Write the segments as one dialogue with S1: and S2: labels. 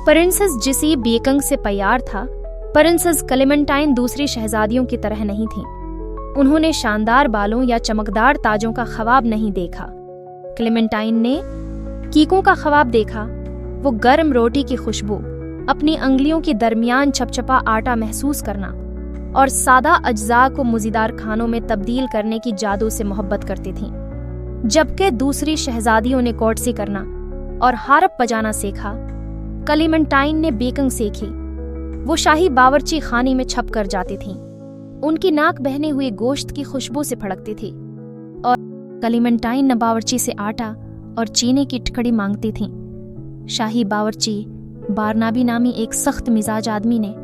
S1: Princess जिसी बेकंग से प्यार था, प्रिंसेस क्लेमेंटाइन दूसरी शहजादियों की तरह नहीं थीं। उन्होंने शानदार बालों या चमकदार ताजों का ख्वाब नहीं देखा। क्लेमेंटाइन ने कीकों का ख्वाब देखा, वो गर्म रोटी की खुशबू, अपनी अंगुलियों के दरमियान छपछपा आटा महसूस करना और सादा अज्जा को मज़ेदार खानों में तब्दील करने की जादू से मोहब्बत करती थीं। जबकि दूसरी शहजादियों ने कोर्टसी करना और हारप बजाना सीखा, क्लेमेंटाइन ने बेकंग सीखी। वो शाही बावर्ची खाने में छप कर जाती थीं। उनकी नाक बहने हुए गोश्त की खुशबू से फड़कती थी और क्लेमेंटाइन न बावर्ची से आटा और चीनी की टुकड़ी मांगती थीं। शाही बावर्ची बारनाबी नामी एक सख्त मिजाज आदमी ने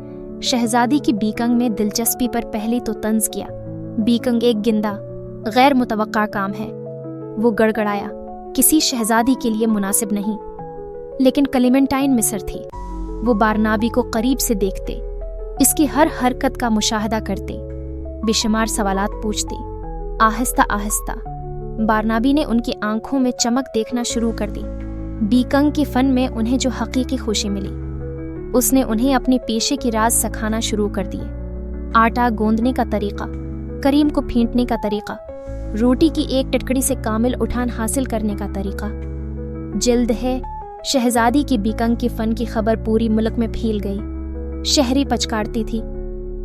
S1: शहजादी की बेकंग में दिलचस्पी पर पहले तो तंज किया। बेकंग एक गिंदा, गैर मुतवक्का काम है, वो गड़गड़ाया, किसी शहजादी के लिए मुनासिब नहीं। लेकिन क्लेमेंटाइन मिस्र थी। वो बारनाबी को करीब से देखते, इसकी हर हरकत का मुशाहदा करते, बेशुमार सवालात पूछते। आहिस्ता आहिस्ता बारनाबी ने उनकी आंखों में चमक देखना शुरू कर दी। बेकंग के फन में उन्हें जो हकीकी खुशी मिली, उसने उन्हें अपने पेशे की राज सिखाना शुरू कर दिए। आटा गूंदने का तरीका, करीम को फेंटने का तरीका, रोटी की एक टुकड़ी से कामिल उठान हासिल करने का तरीका। जल्द है शहजादी की बेकंग के फन की खबर पूरी मुल्क में फैल गई। शहरी पचकारती थी,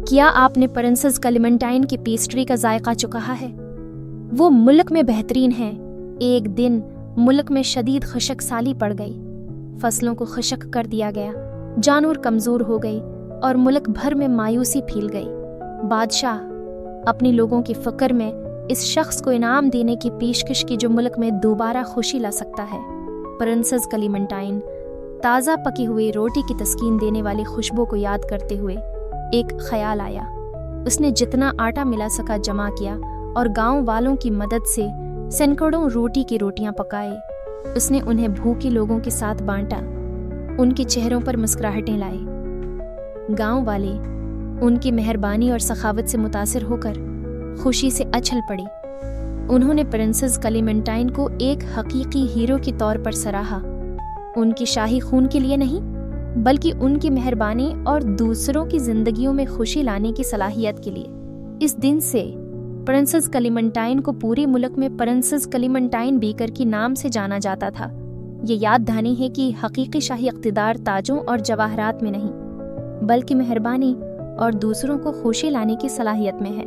S1: क्या आपने प्रिंसेस क्लेमेंटाइन की पेस्ट्री का जायका चखा है? वो मुल्क में बेहतरीन है। एक दिन मुल्क में शदीद खुशक साली पड़ गई, फसलों को खुशक कर दिया गया, जानवर कमजोर हो गई और मुल्क भर में मायूसी फैल गई। बादशाह अपने लोगों की फिक्र में इस शख्स को इनाम देने की पेशकश की जो मुल्क में दोबारा खुशी ला सकता है। प्रिंसेस क्लेमेंटाइन ताज़ा पकी हुई रोटी की तस्कीन देने वाली खुशबू को याद करते हुए एक ख्याल आया। उसने जितना आटा मिला सका जमा किया और गांव वालों की मदद से सैकड़ों रोटी की रोटियां पकाए। उसने उन्हें भूखे लोगों के साथ बांटा, उनके चेहरों पर मुस्कुराहटें लाए। गांव वाले उनकी मेहरबानी और सखावत से मुतासिर होकर खुशी से उछल पड़े। उन्होंने प्रिंसेस क्लेमेंटाइन को एक हकीकी हीरो के तौर पर सराहा, उनकी शाही खून के लिए नहीं बल्कि उनकी मेहरबानी और दूसरों की जिंदगियों में खुशी लाने की सलाहियत के लिए। इस दिन से प्रिंसेस क्लेमेंटाइन को पूरे मुल्क में प्रिंसेस क्लेमेंटाइन बेकर के नाम से जाना जाता था। ये याद दहानी है कि हकीकी शाही इक़्तिदार ताजों और जवाहरात में नहीं बल्कि मेहरबानी और दूसरों को खुशी लाने की सलाहियत में है।